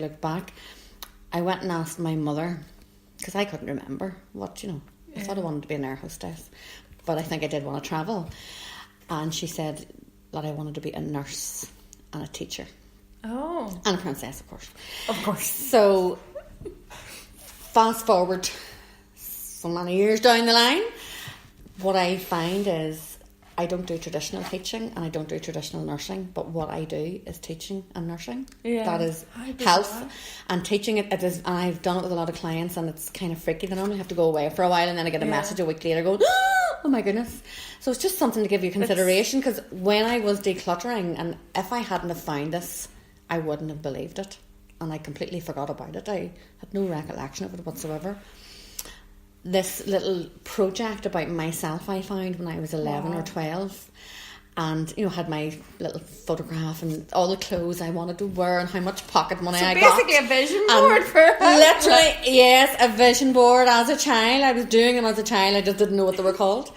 look back, I went and asked my mother, because I couldn't remember what, I thought I wanted to be an air hostess, but I think I did want to travel. And she said that I wanted to be a nurse and a teacher. Oh. And a princess, of course. Of course. So, fast forward so many years down the line, what I find is I don't do traditional teaching and I don't do traditional nursing, but what I do is teaching and nursing. Yeah. That is health and teaching it. It is, and I've done it with a lot of clients, and it's kind of freaky. They normally have to go away for a while, and then I get a message a week later going, oh my goodness. So it's just something to give you consideration, because when I was decluttering, and if I hadn't have found this, I wouldn't have believed it, and I completely forgot about it. I had no recollection of it whatsoever. This little project about myself I found when I was 11 or 12, and had my little photograph and all the clothes I wanted to wear and how much pocket money I got. Basically a vision board for literally, yes, a vision board as a child. I was doing them as a child, I just didn't know what they were called.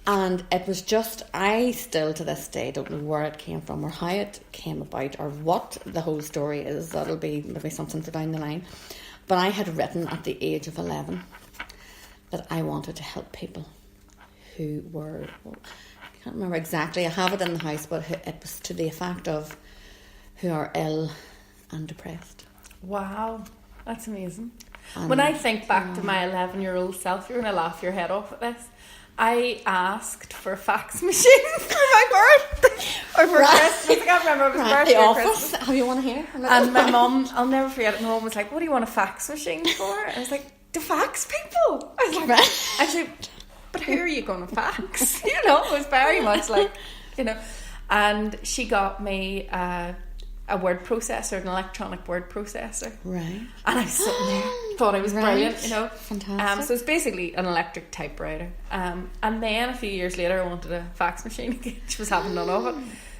And it was just, I still to this day don't know where it came from or how it came about or what the whole story is. That'll be maybe something for down the line. But I had written at the age of 11 that I wanted to help people who were, I can't remember exactly, I have it in the house, but it was to the effect of who are ill and depressed. Wow, that's amazing. When I think back to my 11-year-old self, you're going to laugh your head off at this. I asked for a fax machine for my birthday or for Christmas. I can't remember if it was birthday or Christmas. How you want to hear? And my mum, I'll never forget it, my mum was like, what do you want a fax machine for? I was like, to fax people. I was like, actually, but who are you going to fax? It was very much like, and she got me a word processor, an electronic word processor. Right. And I was sitting there, thought I was brilliant, Fantastic. So it's basically an electric typewriter. And then a few years later, I wanted a fax machine again. She was having none of it.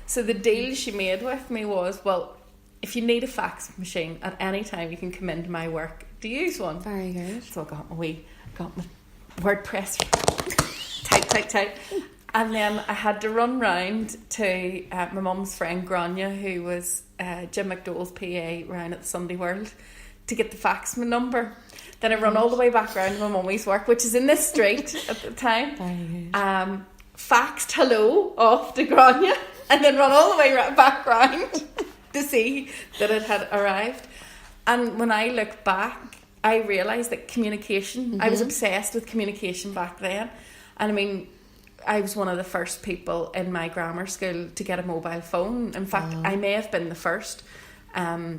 So the deal she made with me was, well, if you need a fax machine at any time, you can come into my work to use one. Very good. So I got my WordPress, type. And then I had to run round to my mum's friend Grania, who was Jim McDowell's PA round at the Sunday World, to get the fax number. Then I run all the way back round to my mummy's work, which is in this street at the time. Very good. Faxed hello off to Grania, and then run all the way back round to see that it had arrived. And when I look back, I realised that communication, I was obsessed with communication back then. And I mean, I was one of the first people in my grammar school to get a mobile phone. In fact, I may have been the first. I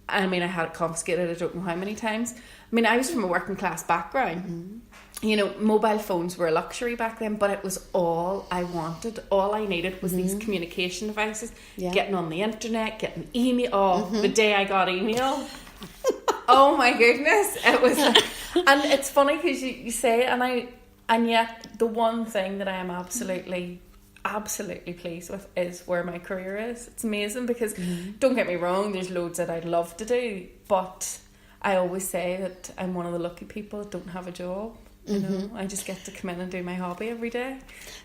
had it confiscated, I don't know how many times. I mean, I was from a working class background. Mobile phones were a luxury back then, but it was all I wanted. All I needed was these communication devices. Yeah. Getting on the internet, getting email. The day I got email. Oh my goodness. It was like, and it's funny because you say it, and yet the one thing that I am absolutely pleased with is where my career is. It's amazing because don't get me wrong, there's loads that I'd love to do, but I always say that I'm one of the lucky people that don't have a job. I just get to come in and do my hobby every day.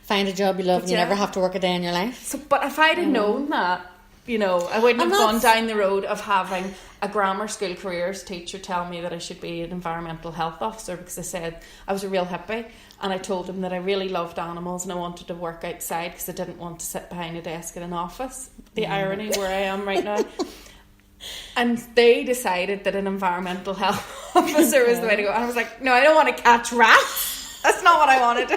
Find a job you love and you never have to work a day in your life. So, but if I'd have known that, I wouldn't have gone down the road of having a grammar school careers teacher tell me that I should be an environmental health officer, because I said I was a real hippie, and I told him that I really loved animals and I wanted to work outside because I didn't want to sit behind a desk in an office. The irony where I am right now. And they decided that an environmental health officer was the way to go. And I was like, no, I don't want to catch rats. That's not what I want to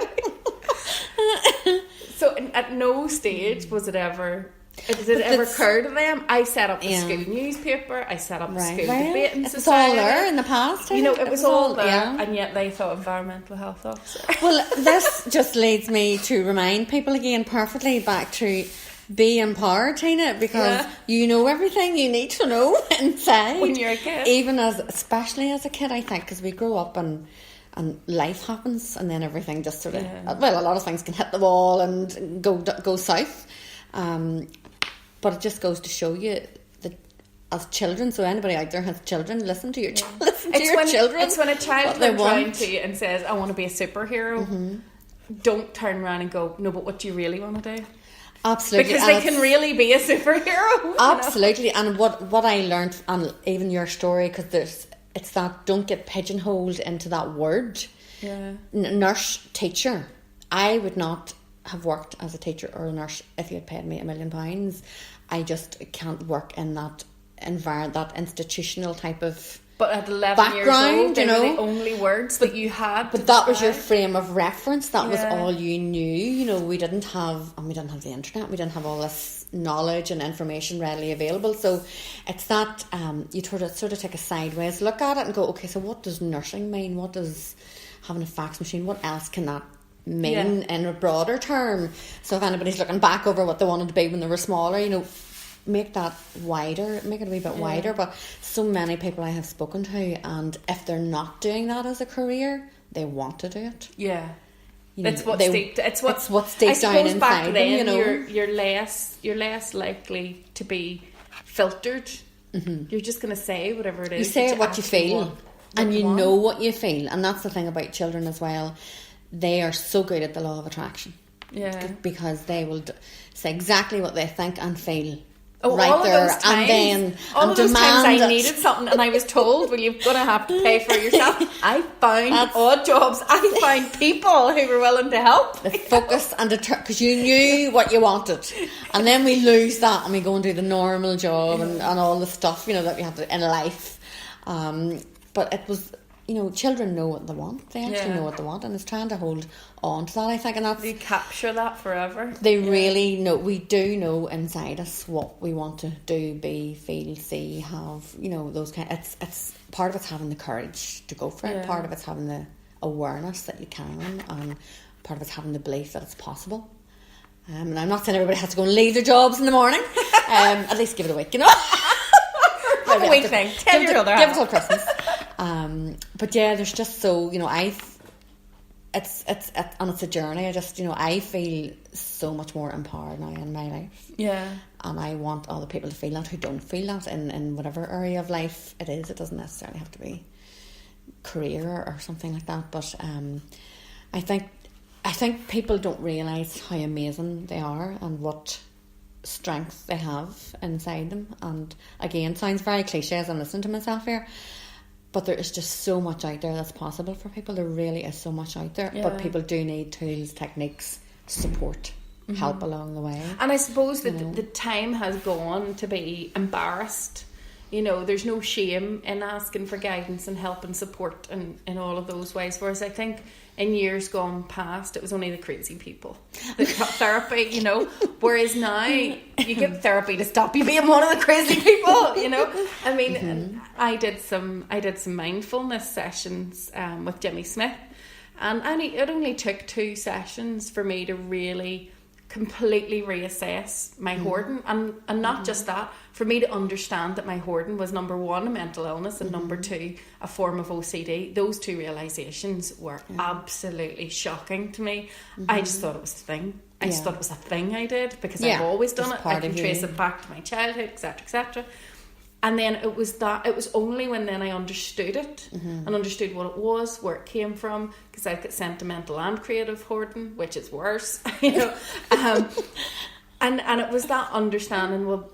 do. So at no stage was it ever... Did it ever occur to them? I set up the school newspaper. I set up the school debating society. It was all there in the past. It was all there, and yet they thought environmental health officer. Well, this just leads me to remind people again perfectly back to be empowered, Tina, because you know everything you need to know inside when you're a kid. Especially as a kid, I think, because we grow up and life happens, and then everything just sort of a lot of things can hit the wall and go south. But it just goes to show you that as children, so anybody out there has children, listen to your children. It's when a child comes round to you and says, I want to be a superhero. Don't turn around and go, no, but what do you really want to do? Absolutely. Because they can really be a superhero. Absolutely. And what I learned, and even your story, because it's that don't get pigeonholed into that word. Yeah. Nurse, teacher. I would not have worked as a teacher or a nurse if you had paid me £1 million. I just can't work in that environment, that institutional type of But at 11 background, years old, they were the only words that you had. But that was your frame of reference. That was all you knew. We didn't have the internet. We didn't have all this knowledge and information readily available. So it's that you sort of take a sideways look at it and go, okay, so what does nursing mean? What does having a fax machine? What else can that mean in a broader term? So if anybody's looking back over what they wanted to be when they were smaller, make that wider, make it a wee bit wider. But so many people I have spoken to, and if they're not doing that as a career, they want to do it. Yeah. It's what's deep down inside back then, them. You're less likely to be filtered. Mm-hmm. You're just going to say whatever it is. You say what you feel, and you know what you feel, and that's the thing about children as well. They are so good at the law of attraction. Yeah. Because they will say exactly what they think and feel. Right there, and then all of those times I needed something and I was told, well, you're going to have to pay for it yourself. I found odd jobs. I found people who were willing to help. The focus and because you knew what you wanted, and then we lose that and we go and do the normal job and all the stuff that we have to in life. But it was. Children know what they want. They actually know what they want, and it's trying to hold on to that, I think. And that's, they capture that forever. They really know. We do know inside us what we want to do, be, feel, see, have. Those kind. It's part of it's having the courage to go for it. Part of it's having the awareness that you can, and part of it's having the belief that it's possible. And I'm not saying everybody has to go and leave their jobs in the morning. At least give it a week, Have a week thing. Give it till Christmas. But there's just it's a journey. I just I feel so much more empowered now in my life. Yeah. And I want other people to feel that who don't feel that in whatever area of life it is. It doesn't necessarily have to be career or something like that. But I think people don't realise how amazing they are and what strength they have inside them. And again, sounds very cliche as I'm listening to myself here. But there is just so much out there that's possible for people. There really is so much out there. Yeah. But people do need tools, techniques, support, help along the way. And I suppose that the time has gone to be embarrassed. There's no shame in asking for guidance and help and support in all of those ways. Whereas I think in years gone past, it was only the crazy people that got therapy, Whereas now, you get therapy to stop you being one of the crazy people, I mean, I did some mindfulness sessions with Jimmy Smith, and it only took 2 sessions for me to really completely reassess my hoarding, and not just that, for me to understand that my hoarding was number 1 a mental illness and number 2 a form of OCD. Those 2 realizations were absolutely shocking to me. I just thought it was a thing. I just thought it was a thing I did because I've always done it. I can trace it back to my childhood, etc., etc. And then it was only when then I understood it and understood what it was, where it came from, because I've got sentimental and creative hoarding, which is worse, and it was that understanding, well,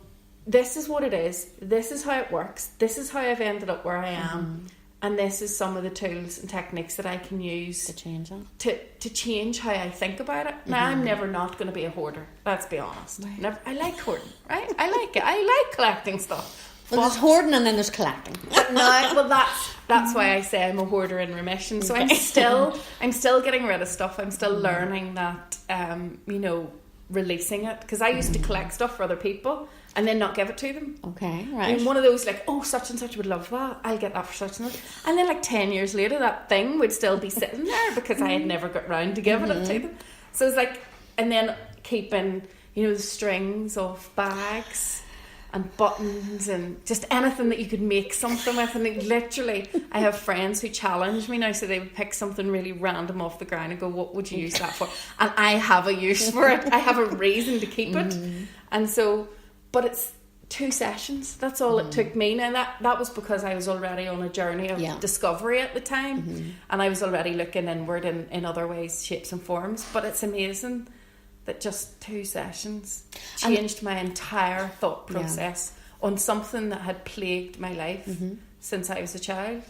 this is what it is, this is how it works, this is how I've ended up where I am, and this is some of the tools and techniques that I can use to change it, to change how I think about it. Now, I'm never not going to be a hoarder, let's be honest. Never. I like hoarding, right? I like it. I like collecting stuff. Well, there's hoarding and then there's collecting. But now, that's why I say I'm a hoarder in remission. So I'm still getting rid of stuff. I'm still learning that, releasing it. Because I used to collect stuff for other people and then not give it to them. Okay, right. And one of those such and such would love that. I'll get that for such and such. And then 10 years later, that thing would still be sitting there because I had never got round to giving it to them. So it's and then keeping, the strings of bags and buttons and just anything that you could make something with. And literally, I have friends who challenge me now, so they would pick something really random off the ground and go, what would you use that for? And I have a use for it. I have a reason to keep it. And so, but it's 2 sessions. That's all it took me. Now that was because I was already on a journey of discovery at the time, and I was already looking inward in other ways, shapes and forms. But it's amazing that just 2 sessions changed my entire thought process on something that had plagued my life since I was a child.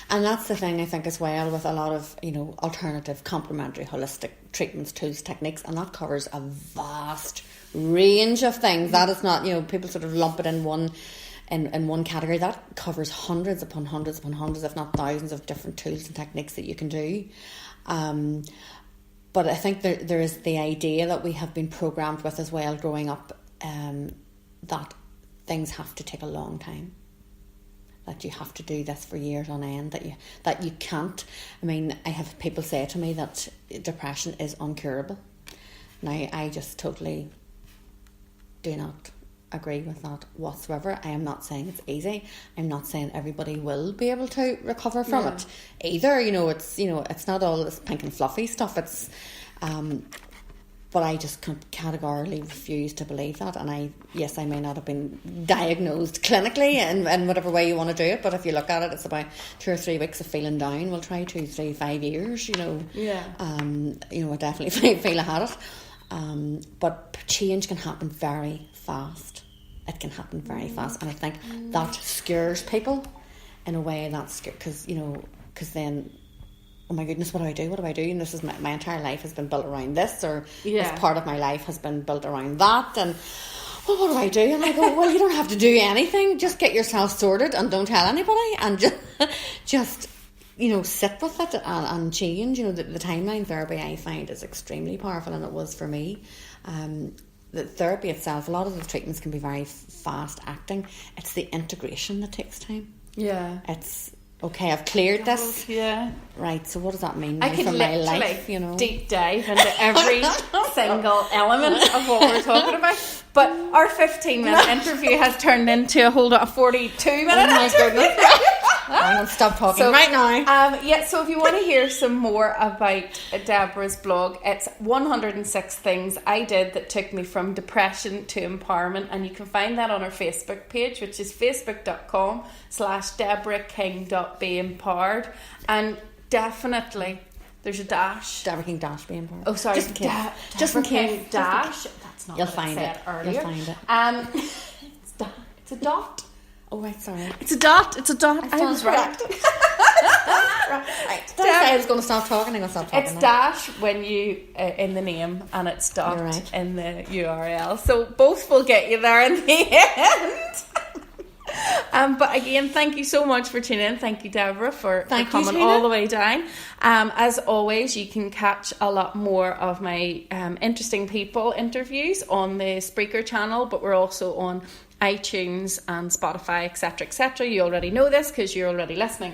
And that's the thing, I think, as well, with a lot of, alternative, complementary, holistic treatments, tools, techniques, and that covers a vast range of things. That is not, people sort of lump it in one category. That covers hundreds upon hundreds upon hundreds, if not thousands, of different tools and techniques that you can do. But I think there is the idea that we have been programmed with as well growing up, that things have to take a long time. That you have to do this for years on end, that you can't. I mean, I have people say to me that depression is uncurable. Now, I just totally do not agree with that whatsoever. I am not saying it's easy. I'm not saying everybody will be able to recover from it either. It's not all this pink and fluffy stuff. It's but I just categorically refuse to believe that. And I may not have been diagnosed clinically in whatever way you want to do it, but if you look at it, it's about 2 or 3 weeks of feeling down. We'll try 2, 3, 5 years, I definitely feel I had it. But change can happen very fast. It can happen very fast. And I think that scares people in a way, because then, oh my goodness, what do I do? And this is my entire life has been built around this, or this part of my life has been built around that, and well, what do I do? And I go, well, you don't have to do anything. Just get yourself sorted and don't tell anybody, and just sit with it and change. The timeline therapy, I find, is extremely powerful, and it was for me. The therapy itself, a lot of the treatments can be very fast acting. It's the integration that takes time. Yeah. It's okay, I've cleared this. Yeah. Right, so what does that mean I could for my literally life, deep dive into every single element of what we're talking about. But our 15-minute interview has turned into a 42-minute interview. I'm going to stop talking right now. So if you want to hear some more about Deborah's blog, it's 106 things I did that took me from depression to empowerment, and you can find that on our Facebook page, which is facebook.com/DeborahKing.beempowered. And definitely there's a dash. Deborah King dash be empowered. Oh, sorry. Just in case. Dash. That's not You'll what find I said it. earlier. You'll find it. It's a dot. Oh, right, sorry. It's a dot. I was right. Right. I was going to stop talking. I'm going to stop talking. It's dash when you in the name, and it's dot in the URL. So both will get you there in the end. But again, thank you so much for tuning in. Thank you, Deborah, for coming all the way down. As always, you can catch a lot more of my interesting people interviews on the Spreaker channel, but we're also on iTunes and Spotify, etc., etc. You already know this because you're already listening.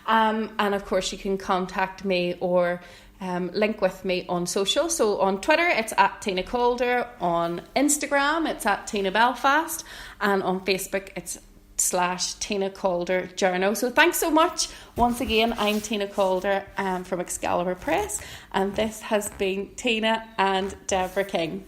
And of course, you can contact me or link with me on social. So on Twitter, it's @Tina Calder. On Instagram, it's @Tina Belfast. And on Facebook, it's /Tina Calder Journal. So thanks so much. Once again, I'm Tina Calder from Excalibur Press, and this has been Tina and Deborah King.